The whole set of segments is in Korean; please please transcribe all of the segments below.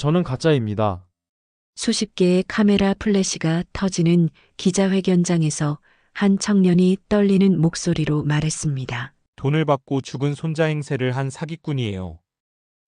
저는 가짜입니다. 수십 개의 카메라 플래시가 터지는 기자회견장에서 한 청년이 떨리는 목소리로 말했습니다. 돈을 받고 죽은 손자 행세를 한 사기꾼이에요.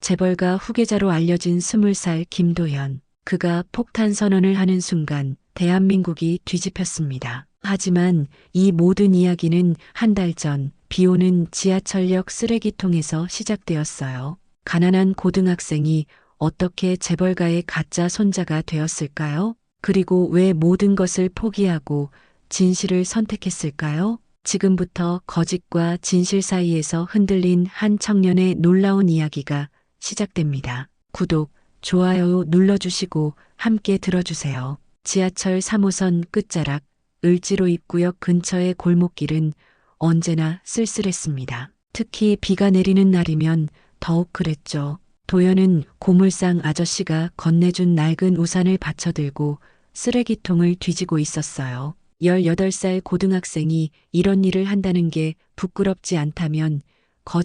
재벌가 후계자로 알려진 20살 김도현. 그가 폭탄 선언을 하는 순간 대한민국이 뒤집혔습니다. 하지만 이 모든 이야기는 한 달 전 비오는 지하철역 쓰레기통에서 시작되었어요. 가난한 고등학생이 어떻게 재벌가의 가짜 손자가 되었을까요? 그리고 왜 모든 것을 포기하고 진실을 선택했을까요? 지금부터 거짓과 진실 사이에서 흔들린 한 청년의 놀라운 이야기가 시작됩니다. 구독, 좋아요 눌러주시고 함께 들어주세요. 지하철 3호선 끝자락 을지로 입구역 근처의 골목길은 언제나 쓸쓸했습니다. 특히 비가 내리는 날이면 더욱 그랬죠. 도연은 고물상 아저씨가 건네준 낡은 우산을 받쳐들고 쓰레기통을 뒤지고 있었어요. 18살 고등학생이 이런 일을 한다는 게 부끄럽지 않다면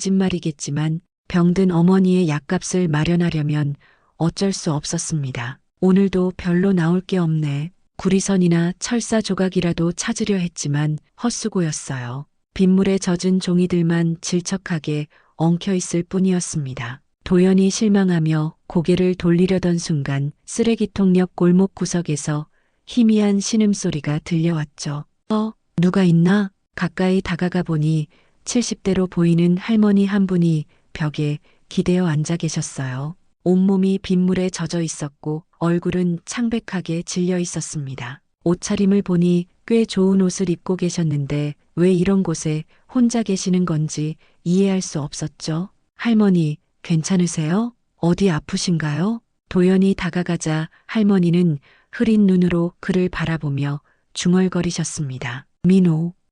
거짓말이겠지만 병든 어머니의 약값을 마련하려면 어쩔 수 없었습니다. 오늘도 별로 나올 게 없네. 구리선이나 철사 조각이라도 찾으려 했지만 헛수고였어요. 빗물에 젖은 종이들만 질척하게 엉켜 있을 뿐이었습니다. 도연이 실망하며 고개를 돌리려던 순간 쓰레기통 옆 골목 구석에서 희미한 신음소리가 들려왔죠. 누가 있나? 가까이 다가가 보니 70대로 보이는 할머니 한 분이 벽에 기대어 앉아 계셨어요. 온몸이 빗물에 젖어 있었고 얼굴은 창백하게 질려 있었습니다. 옷차림을 보니 꽤 좋은 옷을 입고 계셨는데 왜 이런 곳에 혼자 계시는 건지 이해할 수 없었죠. 할머니, 괜찮으세요? 어디 아프신가요? 도연이 다가가자 할머니는 흐린 눈으로 그를 바라보며 중얼거리셨습니다.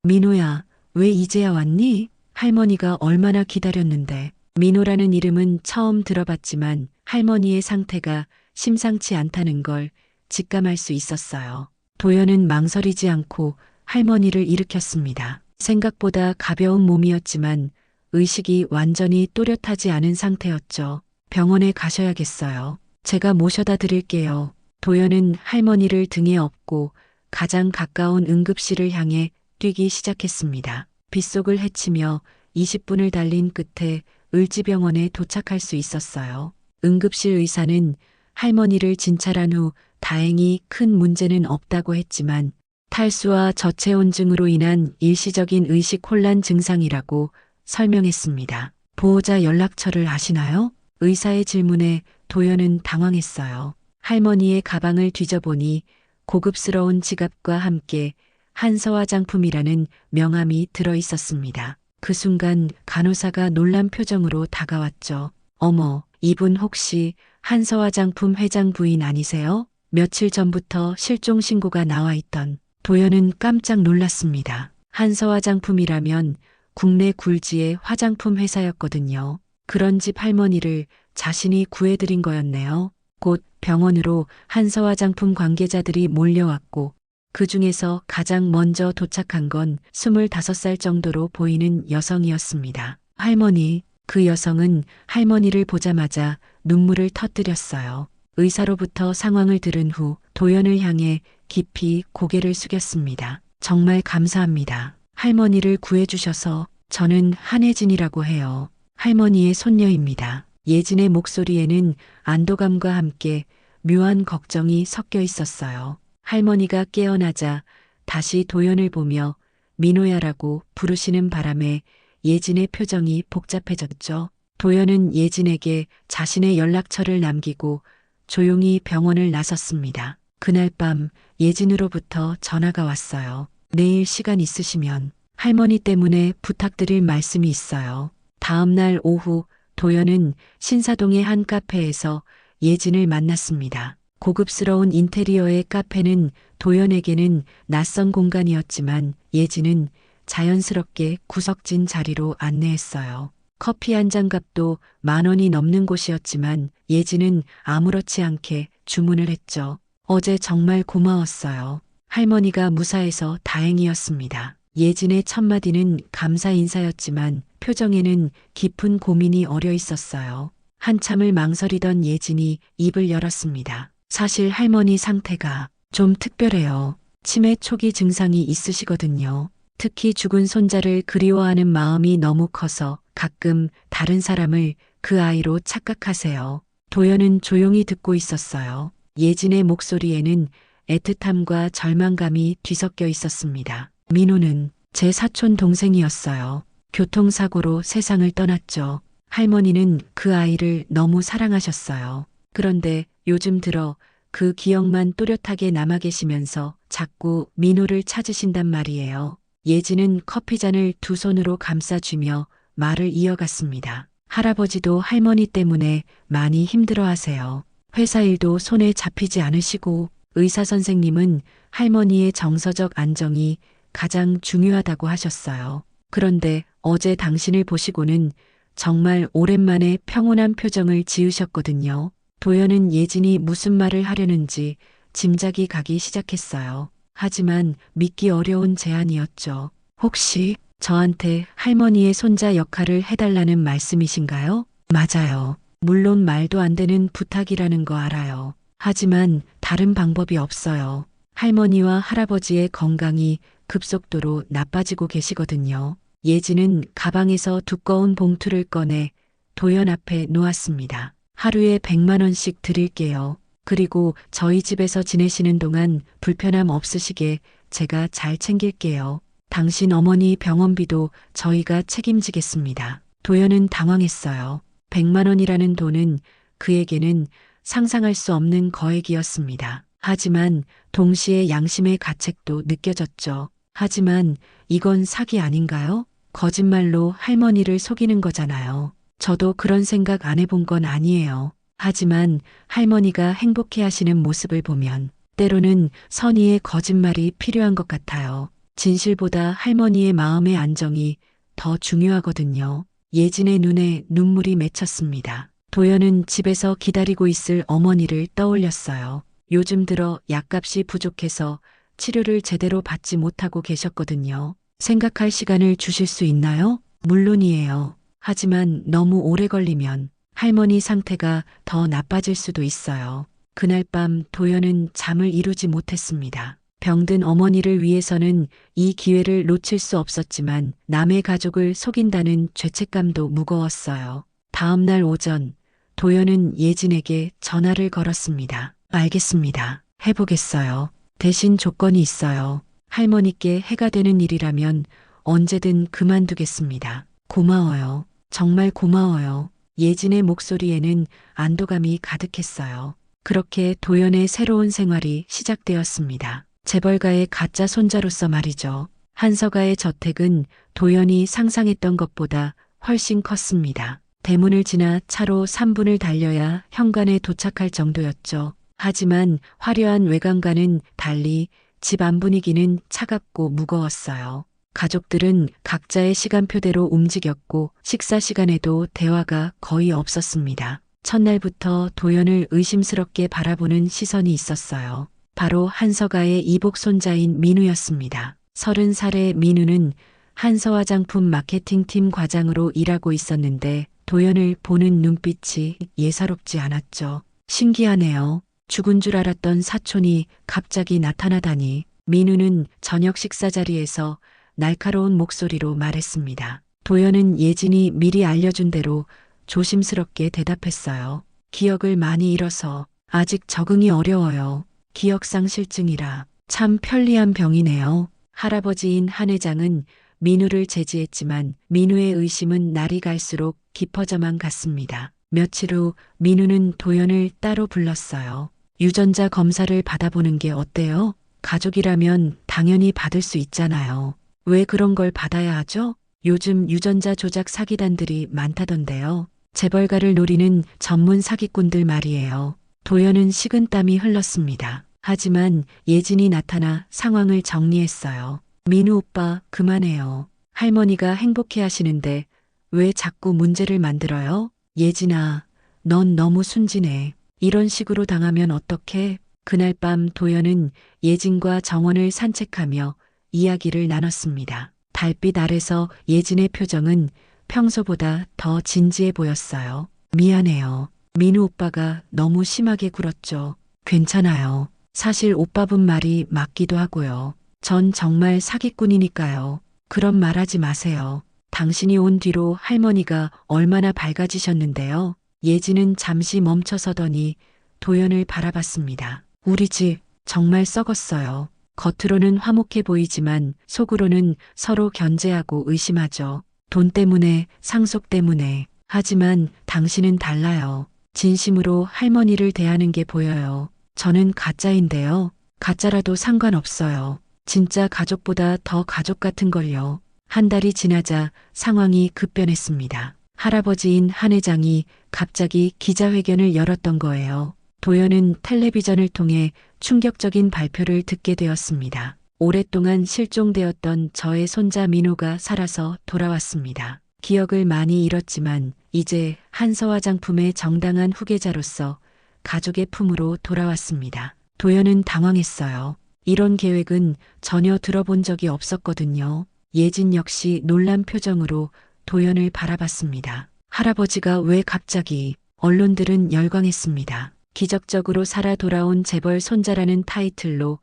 민호야, 왜 이제야 왔니? 할머니가 얼마나 기다렸는데. 민호라는 이름은 처음 들어봤지만 할머니의 상태가 심상치 않다는 걸 직감할 수 있었어요. 도연은 망설이지 않고 할머니를 일으켰습니다. 생각보다 가벼운 몸이었지만 의식이 완전히 또렷하지 않은 상태였죠. 병원에 가셔야겠어요. 제가 모셔다 드릴게요. 도연은 할머니를 등에 업고 가장 가까운 응급실을 향해 뛰기 시작했습니다. 빗속을 헤치며 20분을 달린 끝에 을지병원에 도착할 수 있었어요. 응급실 의사는 할머니를 진찰한 후 다행히 큰 문제는 없다고 했지만 탈수와 저체온증으로 인한 일시적인 의식 혼란 증상이라고 설명했습니다. 보호자 연락처를 아시나요? 의사의 질문에 도연은 당황했어요. 할머니의 가방을 뒤져보니 고급스러운 지갑과 함께 한서화장품이라는 명함이 들어 있었습니다. 그 순간 간호사가 놀란 표정으로 다가왔죠. 어머, 이분 혹시 한서화장품 회장 부인 아니세요? 며칠 전부터 실종 신고가 나와 있던. 도연은 깜짝 놀랐습니다. 한서화장품이라면 국내 굴지의 화장품 회사였거든요. 그런 집 할머니를 자신이 구해드린 거였네요. 곧 병원으로 한서화장품 관계자들이 몰려왔고 그 중에서 가장 먼저 도착한 건 25살 정도로 보이는 여성이었습니다. 할머니, 그 여성은 할머니를 보자마자 눈물을 터뜨렸어요. 의사로부터 상황을 들은 후 도연을 향해 깊이 고개를 숙였습니다. 정말 감사합니다. 할머니를 구해주셔서. 저는 한혜진이라고 해요. 할머니의 손녀입니다. 예진의 목소리에는 안도감과 함께 묘한 걱정이 섞여 있었어요. 할머니가 깨어나자 다시 도연을 보며 민호야라고 부르시는 바람에 예진의 표정이 복잡해졌죠. 도연은 예진에게 자신의 연락처를 남기고 조용히 병원을 나섰습니다. 그날 밤 예진으로부터 전화가 왔어요. 내일 시간 있으시면 할머니 때문에 부탁드릴 말씀이 있어요. 다음 날 오후 도연은 신사동의 한 카페에서 예진을 만났습니다. 고급스러운 인테리어의 카페는 도연에게는 낯선 공간이었지만 예진은 자연스럽게 구석진 자리로 안내했어요. 커피 한 잔 값도 10,000원이 넘는 곳이었지만 예진은 아무렇지 않게 주문을 했죠. 어제 정말 고마웠어요. 할머니가 무사해서 다행이었습니다. 예진의 첫마디는 감사 인사였지만 표정에는 깊은 고민이 어려 있었어요. 한참을 망설이던 예진이 입을 열었습니다. 사실 할머니 상태가 좀 특별해요. 치매 초기 증상이 있으시거든요. 특히 죽은 손자를 그리워하는 마음이 너무 커서 가끔 다른 사람을 그 아이로 착각하세요. 도연은 조용히 듣고 있었어요. 예진의 목소리에는 애틋함과 절망감이 뒤섞여 있었습니다. 민호는 제 사촌 동생이었어요. 교통사고로 세상을 떠났죠. 할머니는 그 아이를 너무 사랑하셨어요. 그런데 요즘 들어 그 기억만 또렷하게 남아 계시면서 자꾸 민호를 찾으신단 말이에요. 예진은 커피잔을 두 손으로 감싸쥐며 말을 이어갔습니다. 할아버지도 할머니 때문에 많이 힘들어 하세요. 회사 일도 손에 잡히지 않으시고 의사 선생님은 할머니의 정서적 안정이 가장 중요하다고 하셨어요. 그런데 어제 당신을 보시고는 정말 오랜만에 평온한 표정을 지으셨거든요. 도연은 예진이 무슨 말을 하려는지 짐작이 가기 시작했어요. 하지만 믿기 어려운 제안이었죠. 혹시 저한테 할머니의 손자 역할을 해달라는 말씀이신가요? 맞아요. 물론 말도 안 되는 부탁이라는 거 알아요. 하지만 다른 방법이 없어요. 할머니와 할아버지의 건강이 급속도로 나빠지고 계시거든요. 예진은 가방에서 두꺼운 봉투를 꺼내 도연 앞에 놓았습니다. 하루에 100만 원씩 드릴게요. 그리고 저희 집에서 지내시는 동안 불편함 없으시게 제가 잘 챙길게요. 당신 어머니 병원비도 저희가 책임지겠습니다. 도연은 당황했어요. 100만 원이라는 돈은 그에게는 상상할 수 없는 거액이었습니다. 하지만 동시에 양심의 가책도 느껴졌죠. 하지만 이건 사기 아닌가요? 거짓말로 할머니를 속이는 거잖아요. 저도 그런 생각 안 해본 건 아니에요. 하지만 할머니가 행복해 하시는 모습을 보면 때로는 선의의 거짓말이 필요한 것 같아요. 진실보다 할머니의 마음의 안정이 더 중요하거든요. 예진의 눈에 눈물이 맺혔습니다. 도연은 집에서 기다리고 있을 어머니를 떠올렸어요. 요즘 들어 약값이 부족해서 치료를 제대로 받지 못하고 계셨거든요. 생각할 시간을 주실 수 있나요? 물론이에요. 하지만 너무 오래 걸리면 할머니 상태가 더 나빠질 수도 있어요. 그날 밤 도연은 잠을 이루지 못했습니다. 병든 어머니를 위해서는 이 기회를 놓칠 수 없었지만 남의 가족을 속인다는 죄책감도 무거웠어요. 다음 날 오전 도연은 예진에게 전화를 걸었습니다. 알겠습니다. 해보겠어요. 대신 조건이 있어요. 할머니께 해가 되는 일이라면 언제든 그만두겠습니다. 고마워요. 정말 고마워요. 예진의 목소리에는 안도감이 가득했어요. 그렇게 도연의 새로운 생활이 시작되었습니다. 재벌가의 가짜 손자로서 말이죠. 한서가의 저택은 도연이 상상했던 것보다 훨씬 컸습니다. 대문을 지나 차로 3분을 달려야 현관에 도착할 정도였죠. 하지만 화려한 외관과는 달리 집 안 분위기는 차갑고 무거웠어요. 가족들은 각자의 시간표대로 움직였고 식사 시간에도 대화가 거의 없었습니다. 첫날부터 도연을 의심스럽게 바라보는 시선이 있었어요. 바로 한서가의 이복 손자인 민우였습니다. 30살의 민우는 한서 화장품 마케팅팀 과장으로 일하고 있었는데 도연을 보는 눈빛이 예사롭지 않았죠. 신기하네요. 죽은 줄 알았던 사촌이 갑자기 나타나다니. 민우는 저녁 식사 자리에서 날카로운 목소리로 말했습니다. 도연은 예진이 미리 알려준 대로 조심스럽게 대답했어요. 기억을 많이 잃어서 아직 적응이 어려워요. 기억상실증이라 참 편리한 병이네요. 할아버지인 한 회장은 민우를 제지했지만 민우의 의심은 날이 갈수록 깊어져만 갔습니다. 며칠 후 민우는 도연을 따로 불렀어요. 유전자 검사를 받아보는 게 어때요? 가족이라면 당연히 받을 수 있잖아요. 왜 그런 걸 받아야 하죠? 요즘 유전자 조작 사기단들이 많다던데요. 재벌가를 노리는 전문 사기꾼들 말이에요. 도연은 식은땀이 흘렀습니다. 하지만 예진이 나타나 상황을 정리했어요. 민우 오빠 그만해요. 할머니가 행복해 하시는데 왜 자꾸 문제를 만들어요? 예진아, 넌 너무 순진해. 이런 식으로 당하면 어떡해? 그날 밤 도연은 예진과 정원을 산책하며 이야기를 나눴습니다. 달빛 아래서 예진의 표정은 평소보다 더 진지해 보였어요. 미안해요. 민우 오빠가 너무 심하게 굴었죠. 괜찮아요. 사실 오빠분 말이 맞기도 하고요. 전 정말 사기꾼이니까요. 그런 말 하지 마세요. 당신이 온 뒤로 할머니가 얼마나 밝아지셨는데요. 예진은 잠시 멈춰서더니 도연을 바라봤습니다. 우리 집 정말 썩었어요. 겉으로는 화목해 보이지만 속으로는 서로 견제하고 의심하죠. 돈 때문에, 상속 때문에. 하지만 당신은 달라요. 진심으로 할머니를 대하는 게 보여요. 저는 가짜인데요. 가짜라도 상관없어요. 진짜 가족보다 더 가족 같은 걸요. 한 달이 지나자 상황이 급변했습니다. 할아버지인 한 회장이 갑자기 기자회견을 열었던 거예요. 도연은 텔레비전을 통해 충격적인 발표를 듣게 되었습니다. 오랫동안 실종되었던 저의 손자 민호가 살아서 돌아왔습니다. 기억을 많이 잃었지만 이제 한서화장품의 정당한 후계자로서 가족의 품으로 돌아왔습니다. 도연은 당황했어요. 이런 계획은 전혀 들어본 적이 없었거든요. 예진 역시 놀란 표정으로 도연을 바라봤습니다. 할아버지가 왜 갑자기? 언론들은 열광했습니다. 기적적으로 살아 돌아온 재벌 손자라는 타이틀로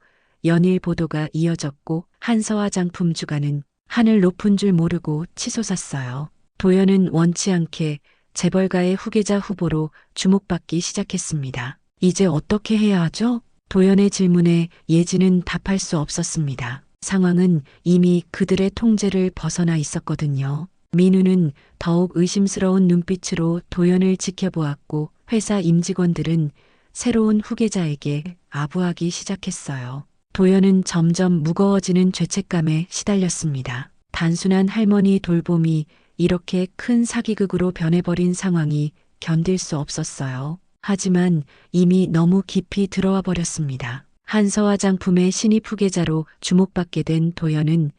연일 보도가 이어졌고 한서화장품 주가는 하늘 높은 줄 모르고 치솟았어요. 도연은 원치 않게 재벌가의 후계자 후보로 주목받기 시작했습니다. 이제 어떻게 해야 하죠? 도연의 질문에 예진은 답할 수 없었습니다. 상황은 이미 그들의 통제를 벗어나 있었거든요. 민우는 더욱 의심스러운 눈빛으로 도연을 지켜보았고 회사 임직원들은 새로운 후계자에게 아부하기 시작했어요. 도연은 점점 무거워지는 죄책감에 시달렸습니다. 단순한 할머니 돌봄이 이렇게 큰 사기극으로 변해버린 상황이 견딜 수 없었어요. 하지만 이미 너무 깊이 들어와 버렸습니다. 한서화장품의 신입 후계자로 주목받게 된 도연은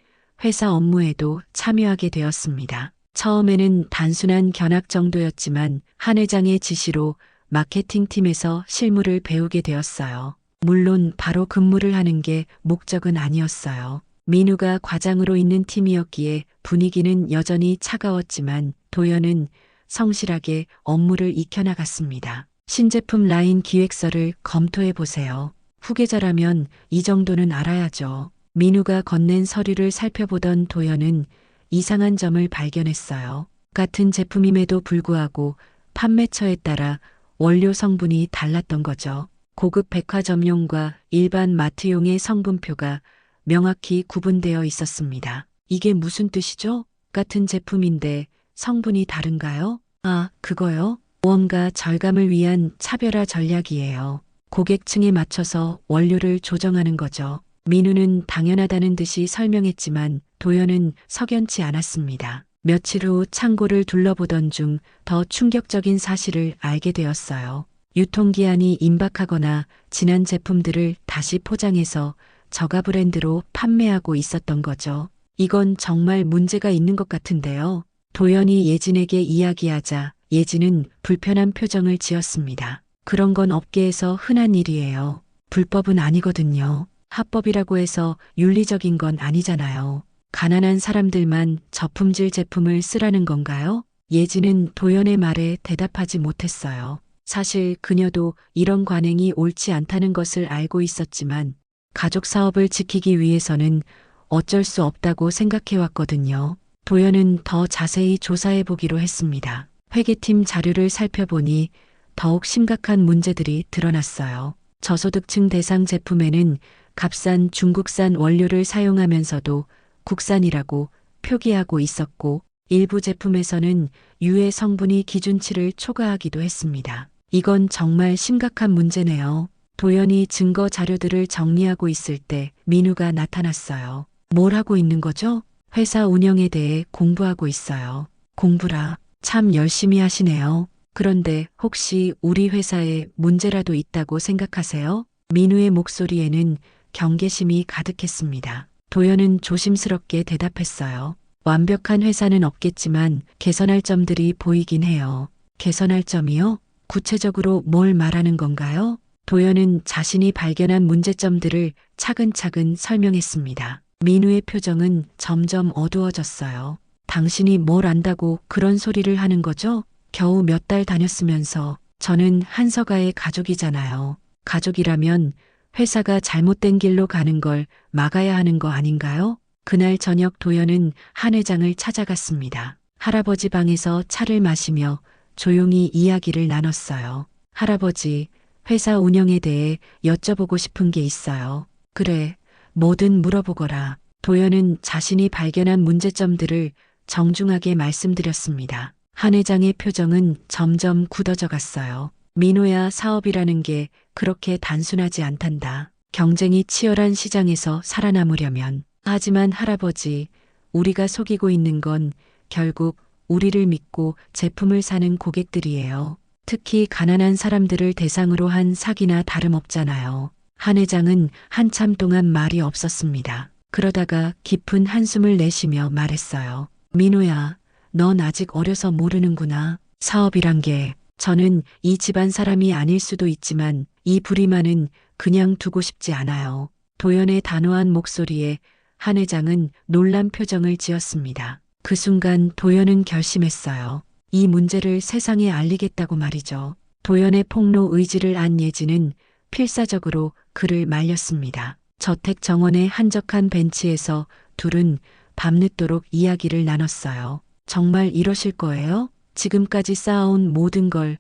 회사 업무에도 참여하게 되었습니다. 처음에는 단순한 견학 정도였지만 한 회장의 지시로 마케팅팀에서 실무를 배우게 되었어요. 물론 바로 근무를 하는 게 목적은 아니었어요. 민우가 과장으로 있는 팀이었기에 분위기는 여전히 차가웠지만 도연은 성실하게 업무를 익혀나갔습니다. 신제품 라인 기획서를 검토해 보세요. 후계자라면 이 정도는 알아야죠. 민우가 건넨 서류를 살펴보던 도연은 이상한 점을 발견했어요. 같은 제품임에도 불구하고 판매처에 따라 원료 성분이 달랐던 거죠. 고급 백화점용과 일반 마트용의 성분표가 명확히 구분되어 있었습니다. 이게 무슨 뜻이죠? 같은 제품인데 성분이 다른가요? 아, 그거요? 무언가 절감을 위한 차별화 전략이에요. 고객층에 맞춰서 원료를 조정하는 거죠. 민우는 당연하다는 듯이 설명했지만 도연은 석연치 않았습니다. 며칠 후 창고를 둘러보던 중 더 충격적인 사실을 알게 되었어요. 유통기한이 임박하거나 지난 제품들을 다시 포장해서 저가 브랜드로 판매하고 있었던 거죠. 이건 정말 문제가 있는 것 같은데요. 도연이 예진에게 이야기하자 예진은 불편한 표정을 지었습니다. 그런 건 업계에서 흔한 일이에요. 불법은 아니거든요. 합법이라고 해서 윤리적인 건 아니잖아요. 가난한 사람들만 저품질 제품을 쓰라는 건가요? 예진은 도연의 말에 대답하지 못했어요. 사실 그녀도 이런 관행이 옳지 않다는 것을 알고 있었지만 가족 사업을 지키기 위해서는 어쩔 수 없다고 생각해왔거든요. 도연은 더 자세히 조사해 보기로 했습니다. 회계팀 자료를 살펴보니 더욱 심각한 문제들이 드러났어요. 저소득층 대상 제품에는 값싼 중국산 원료를 사용하면서도 국산이라고 표기하고 있었고 일부 제품에서는 유해 성분이 기준치를 초과하기도 했습니다. 이건 정말 심각한 문제네요. 도연이 증거 자료들을 정리하고 있을 때 민우가 나타났어요. 뭘 하고 있는 거죠? 회사 운영에 대해 공부하고 있어요. 공부라 참 열심히 하시네요. 그런데 혹시 우리 회사에 문제라도 있다고 생각하세요? 민우의 목소리에는 경계심이 가득했습니다. 도연은 조심스럽게 대답했어요. 완벽한 회사는 없겠지만 개선할 점들이 보이긴 해요. 개선할 점이요? 구체적으로 뭘 말하는 건가요? 도연은 자신이 발견한 문제점들을 차근차근 설명했습니다. 민우의 표정은 점점 어두워졌어요. 당신이 뭘 안다고 그런 소리를 하는 거죠? 겨우 몇 달 다녔으면서 저는 한서가의 가족이잖아요. 가족이라면 회사가 잘못된 길로 가는 걸 막아야 하는 거 아닌가요? 그날 저녁 도연은 한 회장을 찾아갔습니다. 할아버지 방에서 차를 마시며 조용히 이야기를 나눴어요. 할아버지, 회사 운영에 대해 여쭤보고 싶은 게 있어요. 그래, 뭐든 물어보거라. 도연은 자신이 발견한 문제점들을 정중하게 말씀드렸습니다. 한 회장의 표정은 점점 굳어져 갔어요. 민호야, 사업이라는 게 그렇게 단순하지 않단다. 경쟁이 치열한 시장에서 살아남으려면. 하지만 할아버지, 우리가 속이고 있는 건 결국 우리를 믿고 제품을 사는 고객들이에요. 특히 가난한 사람들을 대상으로 한 사기나 다름없잖아요. 한 회장은 한참 동안 말이 없었습니다. 그러다가 깊은 한숨을 내쉬며 말했어요. 민호야, 넌 아직 어려서 모르는구나. 사업이란 게 저는 이 집안 사람이 아닐 수도 있지만 이 부리만은 그냥 두고 싶지 않아요. 도연의 단호한 목소리에 한 회장은 놀란 표정을 지었습니다. 그 순간 도연은 결심했어요. 이 문제를 세상에 알리겠다고 말이죠. 도연의 폭로 의지를 안 예진은 필사적으로 그를 말렸습니다. 저택 정원의 한적한 벤치에서 둘은 밤늦도록 이야기를 나눴어요. 정말 이러실 거예요? 지금까지 쌓아온 모든 걸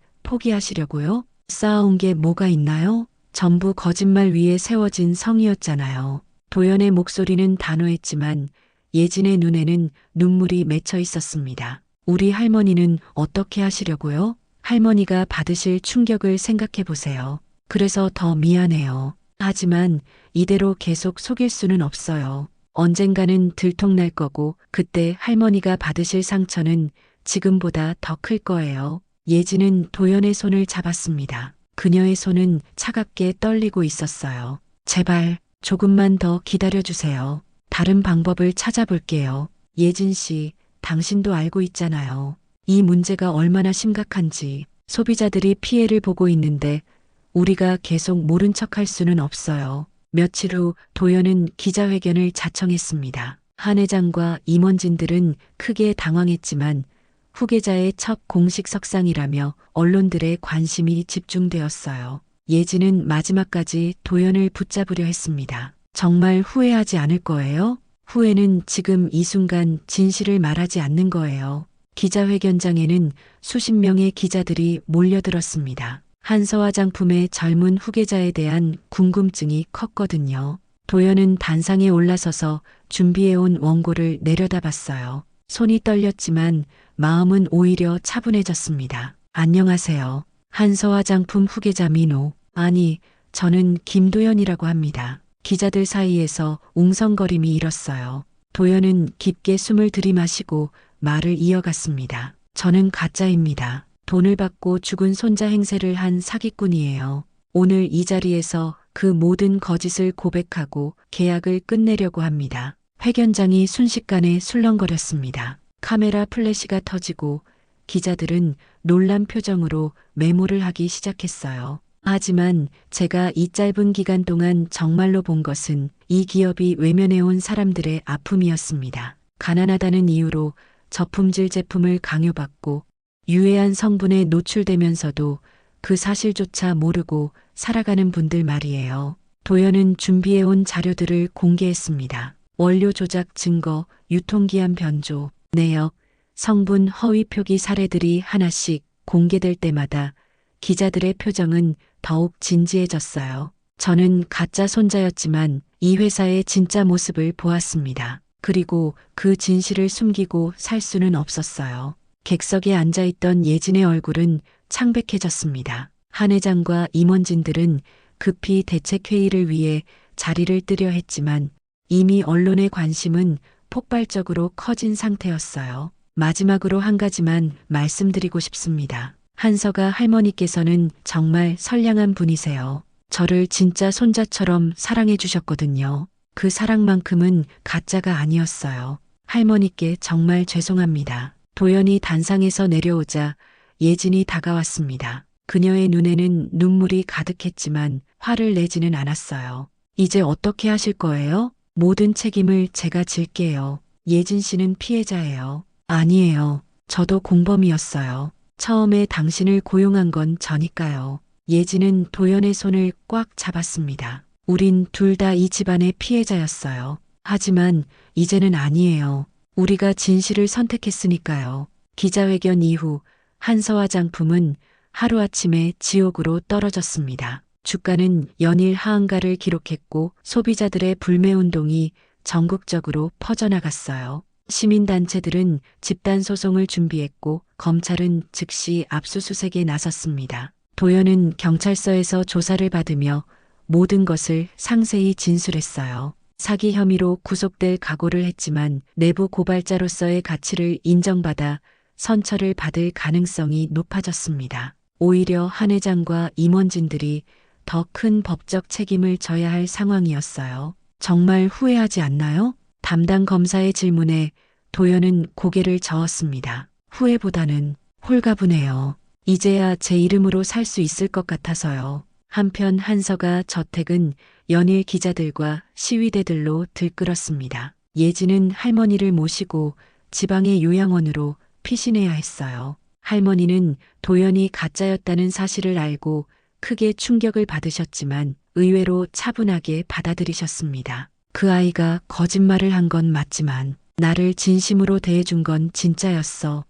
포기하시려고요? 쌓아온 게 뭐가 있나요? 전부 거짓말 위에 세워진 성이었잖아요. 도연의 목소리는 단호했지만 예진의 눈에는 눈물이 맺혀 있었습니다. 우리 할머니는 어떻게 하시려고요? 할머니가 받으실 충격을 생각해 보세요. 그래서 더 미안해요. 하지만 이대로 계속 속일 수는 없어요. 언젠가는 들통날 거고 그때 할머니가 받으실 상처는 지금보다 더 클 거예요. 예진은 도연의 손을 잡았습니다. 그녀의 손은 차갑게 떨리고 있었어요. 제발 조금만 더 기다려주세요. 다른 방법을 찾아볼게요. 예진 씨, 당신도 알고 있잖아요. 이 문제가 얼마나 심각한지. 소비자들이 피해를 보고 있는데 우리가 계속 모른 척할 수는 없어요. 며칠 후 도연은 기자회견을 자청했습니다. 한 회장과 임원진들은 크게 당황했지만 후계자의 첫 공식 석상이라며 언론들의 관심이 집중되었어요. 예진은 마지막까지 도연을 붙잡으려 했습니다. 정말 후회하지 않을 거예요? 후회는 지금 이 순간 진실을 말하지 않는 거예요. 기자회견장에는 수십 명의 기자들이 몰려들었습니다. 한서화장품의 젊은 후계자에 대한 궁금증이 컸거든요. 도연은 단상에 올라서서 준비해온 원고를 내려다봤어요. 손이 떨렸지만 마음은 오히려 차분해졌습니다. 안녕하세요. 한서화장품 후계자 민호. 아니, 저는 김도연이라고 합니다. 기자들 사이에서 웅성거림이 일었어요. 도연은 깊게 숨을 들이마시고 말을 이어갔습니다. 저는 가짜입니다. 돈을 받고 죽은 손자 행세를 한 사기꾼이에요. 오늘 이 자리에서 그 모든 거짓을 고백하고 계약을 끝내려고 합니다. 회견장이 순식간에 술렁거렸습니다. 카메라 플래시가 터지고 기자들은 놀란 표정으로 메모를 하기 시작했어요. 하지만 제가 이 짧은 기간 동안 정말로 본 것은 이 기업이 외면해온 사람들의 아픔이었습니다. 가난하다는 이유로 저품질 제품을 강요받고 유해한 성분에 노출되면서도 그 사실조차 모르고 살아가는 분들 말이에요. 도연은 준비해온 자료들을 공개했습니다. 원료 조작 증거, 유통기한 변조, 내역, 성분 허위 표기 사례들이 하나씩 공개될 때마다 기자들의 표정은 더욱 진지해졌어요. 저는 가짜 손자였지만 이 회사의 진짜 모습을 보았습니다. 그리고 그 진실을 숨기고 살 수는 없었어요. 객석에 앉아있던 예진의 얼굴은 창백해졌습니다. 한 회장과 임원진들은 급히 대책회의를 위해 자리를 뜨려 했지만 이미 언론의 관심은 폭발적으로 커진 상태였어요. 마지막으로 한 가지만 말씀드리고 싶습니다. 한서가 할머니께서는 정말 선량한 분이세요. 저를 진짜 손자처럼 사랑해 주셨거든요. 그 사랑만큼은 가짜가 아니었어요. 할머니께 정말 죄송합니다. 도연이 단상에서 내려오자 예진이 다가왔습니다. 그녀의 눈에는 눈물이 가득했지만 화를 내지는 않았어요. 이제 어떻게 하실 거예요? 모든 책임을 제가 질게요. 예진 씨는 피해자예요. 아니에요. 저도 공범이었어요. 처음에 당신을 고용한 건 저니까요. 예진은 도연의 손을 꽉 잡았습니다. 우린 둘 다 이 집안의 피해자였어요. 하지만 이제는 아니에요. 우리가 진실을 선택했으니까요. 기자회견 이후 한서화 장품은 하루아침에 지옥으로 떨어졌습니다. 주가는 연일 하한가를 기록했고 소비자들의 불매운동이 전국적으로 퍼져나갔어요. 시민단체들은 집단소송을 준비했고 검찰은 즉시 압수수색에 나섰습니다. 도연은 경찰서에서 조사를 받으며 모든 것을 상세히 진술했어요. 사기 혐의로 구속될 각오를 했지만 내부 고발자로서의 가치를 인정받아 선처를 받을 가능성이 높아졌습니다. 오히려 한 회장과 임원진들이 더 큰 법적 책임을 져야 할 상황이었어요. 정말 후회하지 않나요? 담당 검사의 질문에 도연은 고개를 저었습니다. 후회보다는 홀가분해요. 이제야 제 이름으로 살 수 있을 것 같아서요. 한편 한서가 저택은 연일 기자들과 시위대들로 들끓었습니다. 예진은 할머니를 모시고 지방의 요양원으로 피신해야 했어요. 할머니는 도연이 가짜였다는 사실을 알고 크게 충격을 받으셨지만 의외로 차분하게 받아들이셨습니다. 그 아이가 거짓말을 한 건 맞지만 나를 진심으로 대해준 건 진짜였어.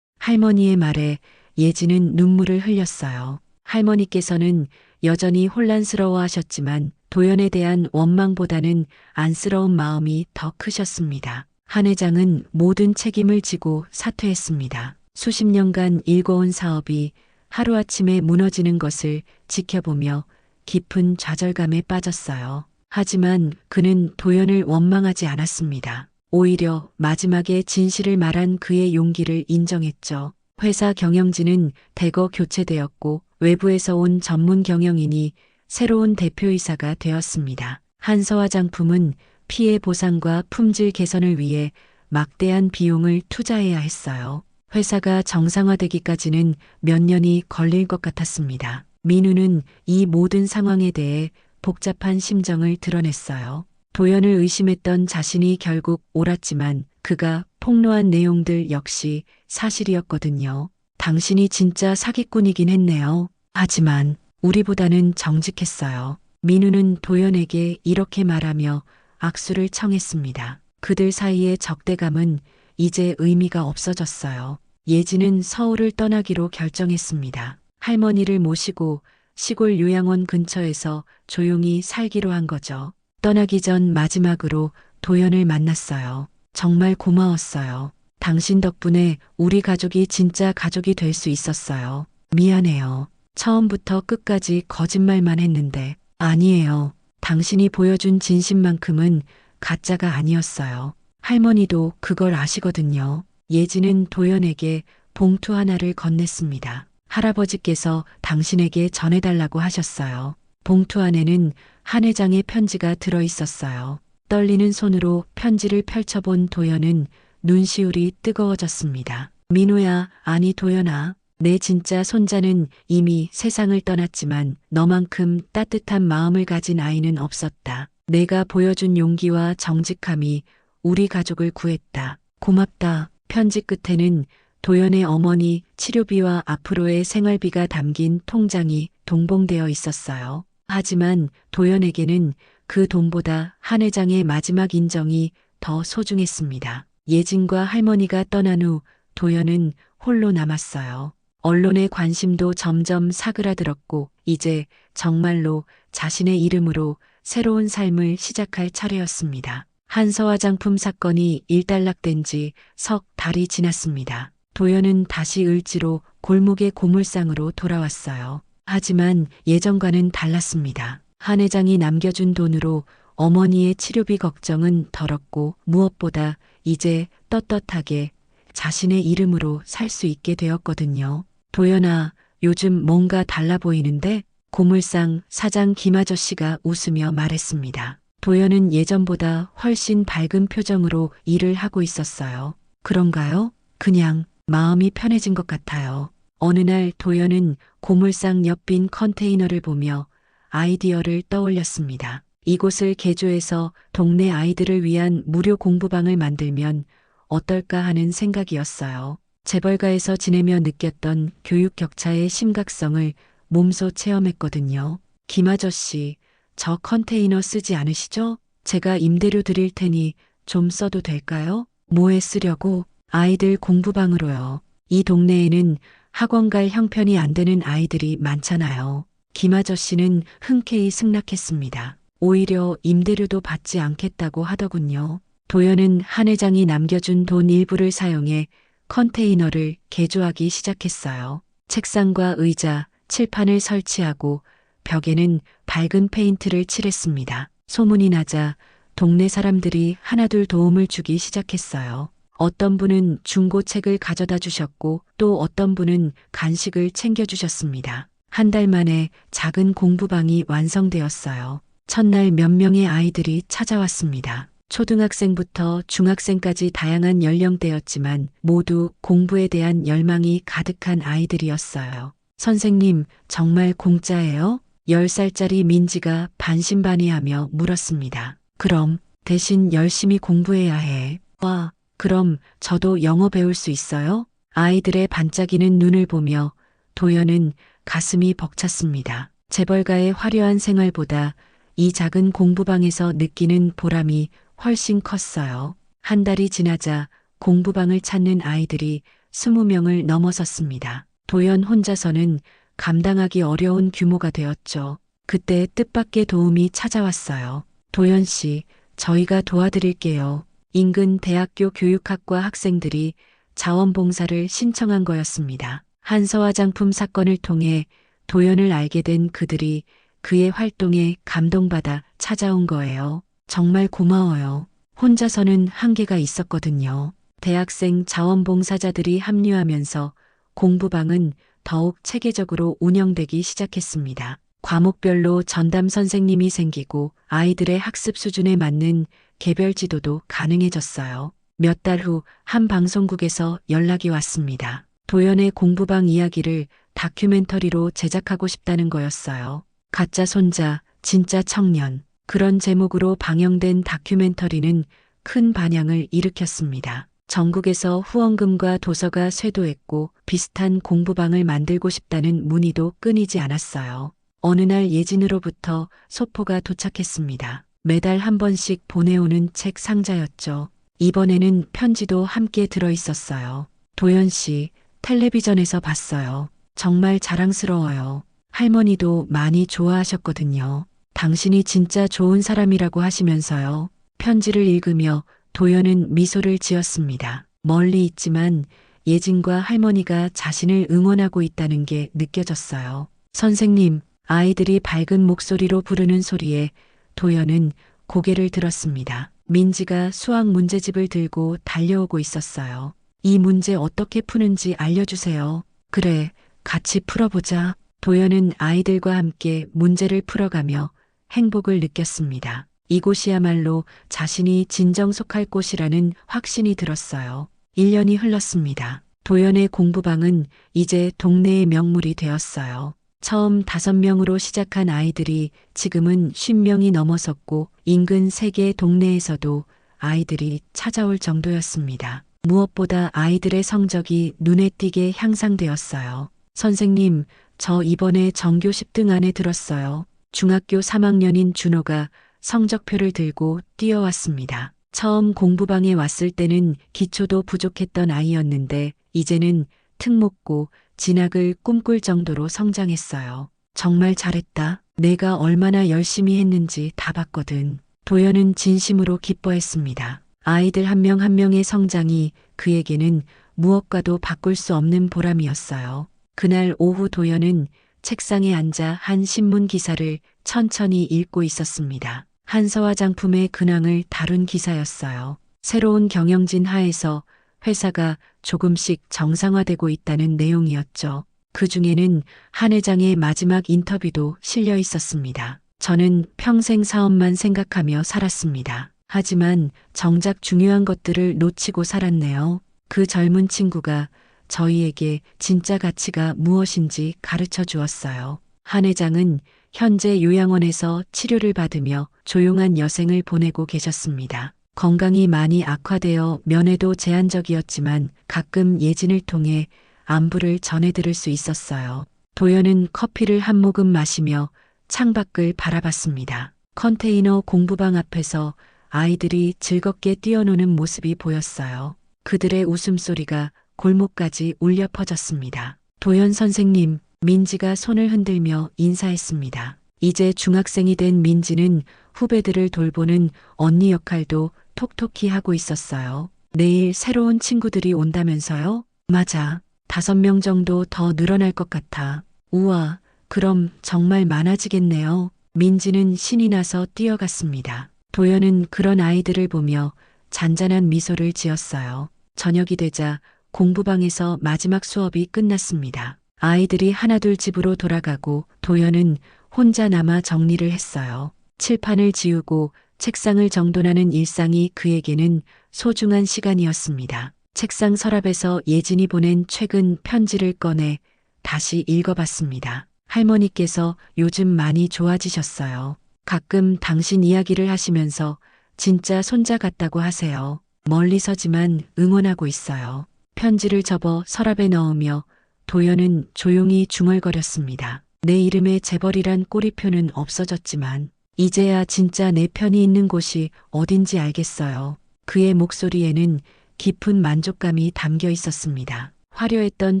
할머니의 말에 예진은 눈물을 흘렸어요. 할머니께서는 여전히 혼란스러워 하셨지만 도연에 대한 원망보다는 안쓰러운 마음이 더 크셨습니다. 한 회장은 모든 책임을 지고 사퇴했습니다. 수십 년간 일궈온 사업이 하루아침에 무너지는 것을 지켜보며 깊은 좌절감에 빠졌어요. 하지만 그는 도연을 원망하지 않았습니다. 오히려 마지막에 진실을 말한 그의 용기를 인정했죠. 회사 경영진은 대거 교체되었고 외부에서 온 전문 경영인이 새로운 대표이사가 되었습니다. 한서화 장품은 피해 보상과 품질 개선을 위해 막대한 비용을 투자해야 했어요. 회사가 정상화되기까지는 몇 년이 걸릴 것 같았습니다. 민우는 이 모든 상황에 대해 복잡한 심정을 드러냈어요. 도연을 의심했던 자신이 결국 옳았지만 그가 폭로한 내용들 역시 사실이었거든요. 당신이 진짜 사기꾼이긴 했네요. 하지만 우리보다는 정직했어요. 민우는 도연에게 이렇게 말하며 악수를 청했습니다. 그들 사이의 적대감은 이제 의미가 없어졌어요. 예진은 서울을 떠나기로 결정했습니다. 할머니를 모시고 시골 요양원 근처에서 조용히 살기로 한 거죠. 떠나기 전 마지막으로 도연을 만났어요. 정말 고마웠어요. 당신 덕분에 우리 가족이 진짜 가족이 될 수 있었어요. 미안해요. 처음부터 끝까지 거짓말만 했는데. 아니에요. 당신이 보여준 진심만큼은 가짜가 아니었어요. 할머니도 그걸 아시거든요. 예진은 도연에게 봉투 하나를 건넸습니다. 할아버지께서 당신에게 전해달라고 하셨어요. 봉투 안에는 한 회장의 편지가 들어 있었어요. 떨리는 손으로 편지를 펼쳐본 도연은 눈시울이 뜨거워졌습니다. 민우야, 아니 도연아. 내 진짜 손자는 이미 세상을 떠났지만 너만큼 따뜻한 마음을 가진 아이는 없었다. 내가 보여준 용기와 정직함이 우리 가족을 구했다. 고맙다. 편지 끝에는 도연의 어머니 치료비와 앞으로의 생활비가 담긴 통장이 동봉되어 있었어요. 하지만 도연에게는 그 돈보다 한 회장의 마지막 인정이 더 소중했습니다. 예진과 할머니가 떠난 후 도연은 홀로 남았어요. 언론의 관심도 점점 사그라들었고 이제 정말로 자신의 이름으로 새로운 삶을 시작할 차례였습니다. 한서화 장품 사건이 일단락된 지 석 달이 지났습니다. 도연은 다시 을지로 골목의 고물상으로 돌아왔어요. 하지만 예전과는 달랐습니다. 한 회장이 남겨준 돈으로 어머니의 치료비 걱정은 덜었고 무엇보다 이제 떳떳하게 자신의 이름으로 살 수 있게 되었거든요. 도연아, 요즘 뭔가 달라 보이는데? 고물상 사장 김아저씨가 웃으며 말했습니다. 도연은 예전보다 훨씬 밝은 표정으로 일을 하고 있었어요. 그런가요? 그냥 마음이 편해진 것 같아요. 어느 날 도연은 고물상 옆 빈 컨테이너를 보며 아이디어를 떠올렸습니다. 이곳을 개조해서 동네 아이들을 위한 무료 공부방을 만들면 어떨까 하는 생각이었어요. 재벌가에서 지내며 느꼈던 교육 격차의 심각성을 몸소 체험했거든요. 김 아저씨, 저 컨테이너 쓰지 않으시죠? 제가 임대료 드릴 테니 좀 써도 될까요? 뭐에 쓰려고? 아이들 공부방으로요. 이 동네에는 학원 갈 형편이 안 되는 아이들이 많잖아요. 김 아저씨는 흔쾌히 승낙했습니다. 오히려 임대료도 받지 않겠다고 하더군요. 도연은 한 회장이 남겨준 돈 일부를 사용해 컨테이너를 개조하기 시작했어요. 책상과 의자, 칠판을 설치하고 벽에는 밝은 페인트를 칠했습니다. 소문이 나자 동네 사람들이 하나둘 도움을 주기 시작했어요. 어떤 분은 중고책을 가져다 주셨고 또 어떤 분은 간식을 챙겨주셨습니다. 한 달 만에 작은 공부방이 완성되었어요. 첫날 몇 명의 아이들이 찾아왔습니다. 초등학생부터 중학생까지 다양한 연령대였지만 모두 공부에 대한 열망이 가득한 아이들이었어요. 선생님, 정말 공짜예요? 10살짜리 민지가 반신반의하며 물었습니다. 그럼 대신 열심히 공부해야 해. 와, 그럼 저도 영어 배울 수 있어요? 아이들의 반짝이는 눈을 보며 도연은 가슴이 벅찼습니다. 재벌가의 화려한 생활보다 이 작은 공부방에서 느끼는 보람이 훨씬 컸어요. 한 달이 지나자 공부방을 찾는 아이들이 20명을 넘어섰습니다. 도연 혼자서는 감당하기 어려운 규모가 되었죠. 그때 뜻밖의 도움이 찾아왔어요. 도연 씨, 저희가 도와드릴게요. 인근 대학교 교육학과 학생들이 자원봉사를 신청한 거였습니다. 한서화장품 사건을 통해 도연을 알게 된 그들이 그의 활동에 감동받아 찾아온 거예요. 정말 고마워요. 혼자서는 한계가 있었거든요. 대학생 자원봉사자들이 합류하면서 공부방은 더욱 체계적으로 운영되기 시작했습니다. 과목별로 전담 선생님이 생기고 아이들의 학습 수준에 맞는 개별 지도도 가능해졌어요. 몇 달 후 한 방송국에서 연락이 왔습니다. 도연의 공부방 이야기를 다큐멘터리로 제작하고 싶다는 거였어요. 가짜 손자, 진짜 청년. 그런 제목으로 방영된 다큐멘터리는 큰 반향을 일으켰습니다. 전국에서 후원금과 도서가 쇄도했고 비슷한 공부방을 만들고 싶다는 문의도 끊이지 않았어요. 어느 날 예진으로부터 소포가 도착했습니다. 매달 한 번씩 보내오는 책 상자였죠. 이번에는 편지도 함께 들어있었어요. 도연 씨, 텔레비전에서 봤어요. 정말 자랑스러워요. 할머니도 많이 좋아하셨거든요. 당신이 진짜 좋은 사람이라고 하시면서요. 편지를 읽으며 도연은 미소를 지었습니다. 멀리 있지만 예진과 할머니가 자신을 응원하고 있다는 게 느껴졌어요. 선생님, 아이들이 밝은 목소리로 부르는 소리에 도연은 고개를 들었습니다. 민지가 수학 문제집을 들고 달려오고 있었어요. 이 문제 어떻게 푸는지 알려주세요. 그래, 같이 풀어보자. 도연은 아이들과 함께 문제를 풀어가며 행복을 느꼈습니다. 이곳이야말로 자신이 진정 속할 곳이라는 확신이 들었어요. 1년이 흘렀습니다. 도연의 공부방은 이제 동네의 명물이 되었어요. 처음 5명으로 시작한 아이들이 지금은 50명이 넘어섰고 인근 3개 동네에서도 아이들이 찾아올 정도였습니다. 무엇보다 아이들의 성적이 눈에 띄게 향상되었어요. 선생님, 저 이번에 전교 10등 안에 들었어요. 중학교 3학년인 준호가 성적표를 들고 뛰어왔습니다. 처음 공부방에 왔을 때는 기초도 부족했던 아이였는데 이제는 특목고 진학을 꿈꿀 정도로 성장했어요. 정말 잘했다. 내가 얼마나 열심히 했는지 다 봤거든. 도연은 진심으로 기뻐했습니다. 아이들 한 명 한 명의 성장이 그에게는 무엇과도 바꿀 수 없는 보람이었어요. 그날 오후 도연은 책상에 앉아 한 신문 기사를 천천히 읽고 있었습니다. 한서화장품의 근황을 다룬 기사였어요. 새로운 경영진 하에서 회사가 조금씩 정상화되고 있다는 내용이었죠. 그 중에는 한 회장의 마지막 인터뷰도 실려 있었습니다. 저는 평생 사업만 생각하며 살았습니다. 하지만 정작 중요한 것들을 놓치고 살았네요. 그 젊은 친구가 저희에게 진짜 가치가 무엇인지 가르쳐 주었어요. 한 회장은 현재 요양원에서 치료를 받으며 조용한 여생을 보내고 계셨습니다. 건강이 많이 악화되어 면회도 제한적이었지만 가끔 예진을 통해 안부를 전해들을 수 있었어요. 도연은 커피를 한 모금 마시며 창밖을 바라봤습니다. 컨테이너 공부방 앞에서 아이들이 즐겁게 뛰어노는 모습이 보였어요. 그들의 웃음소리가 골목까지 울려 퍼졌습니다. 도연 선생님, 민지가 손을 흔들며 인사했습니다. 이제 중학생이 된 민지는 후배들을 돌보는 언니 역할도 톡톡히 하고 있었어요. 내일 새로운 친구들이 온다면서요? 맞아. 5명 정도 더 늘어날 것 같아. 우와, 그럼 정말 많아지겠네요. 민지는 신이 나서 뛰어갔습니다. 도연은 그런 아이들을 보며 잔잔한 미소를 지었어요. 저녁이 되자 공부방에서 마지막 수업이 끝났습니다. 아이들이 하나둘 집으로 돌아가고 도연은 혼자 남아 정리를 했어요. 칠판을 지우고 책상을 정돈하는 일상이 그에게는 소중한 시간이었습니다. 책상 서랍에서 예진이 보낸 최근 편지를 꺼내 다시 읽어봤습니다. 할머니께서 요즘 많이 좋아지셨어요. 가끔 당신 이야기를 하시면서 진짜 손자 같다고 하세요. 멀리서지만 응원하고 있어요. 편지를 접어 서랍에 넣으며 도연은 조용히 중얼거렸습니다. 내 이름에 재벌이란 꼬리표는 없어졌지만 이제야 진짜 내 편이 있는 곳이 어딘지 알겠어요. 그의 목소리에는 깊은 만족감이 담겨 있었습니다. 화려했던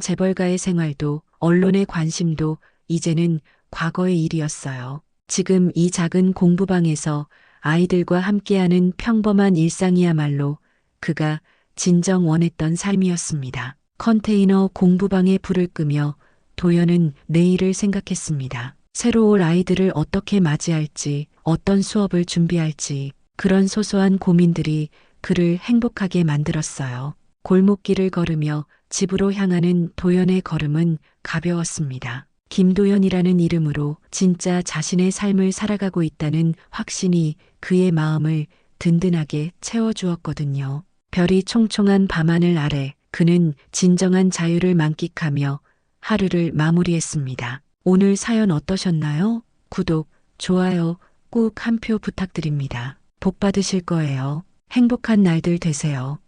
재벌가의 생활도 언론의 관심도 이제는 과거의 일이었어요. 지금 이 작은 공부방에서 아이들과 함께하는 평범한 일상이야말로 그가 진정 원했던 삶이었습니다. 컨테이너 공부방에 불을 끄며 도연은 내일을 생각했습니다. 새로 올 아이들을 어떻게 맞이할지, 어떤 수업을 준비할지, 그런 소소한 고민들이 그를 행복하게 만들었어요. 골목길을 걸으며 집으로 향하는 도연의 걸음은 가벼웠습니다. 김도연이라는 이름으로 진짜 자신의 삶을 살아가고 있다는 확신이 그의 마음을 든든하게 채워주었거든요. 별이 총총한 밤하늘 아래 그는 진정한 자유를 만끽하며 하루를 마무리했습니다. 오늘 사연 어떠셨나요? 구독, 좋아요 꼭 한 표 부탁드립니다. 복 받으실 거예요. 행복한 날들 되세요.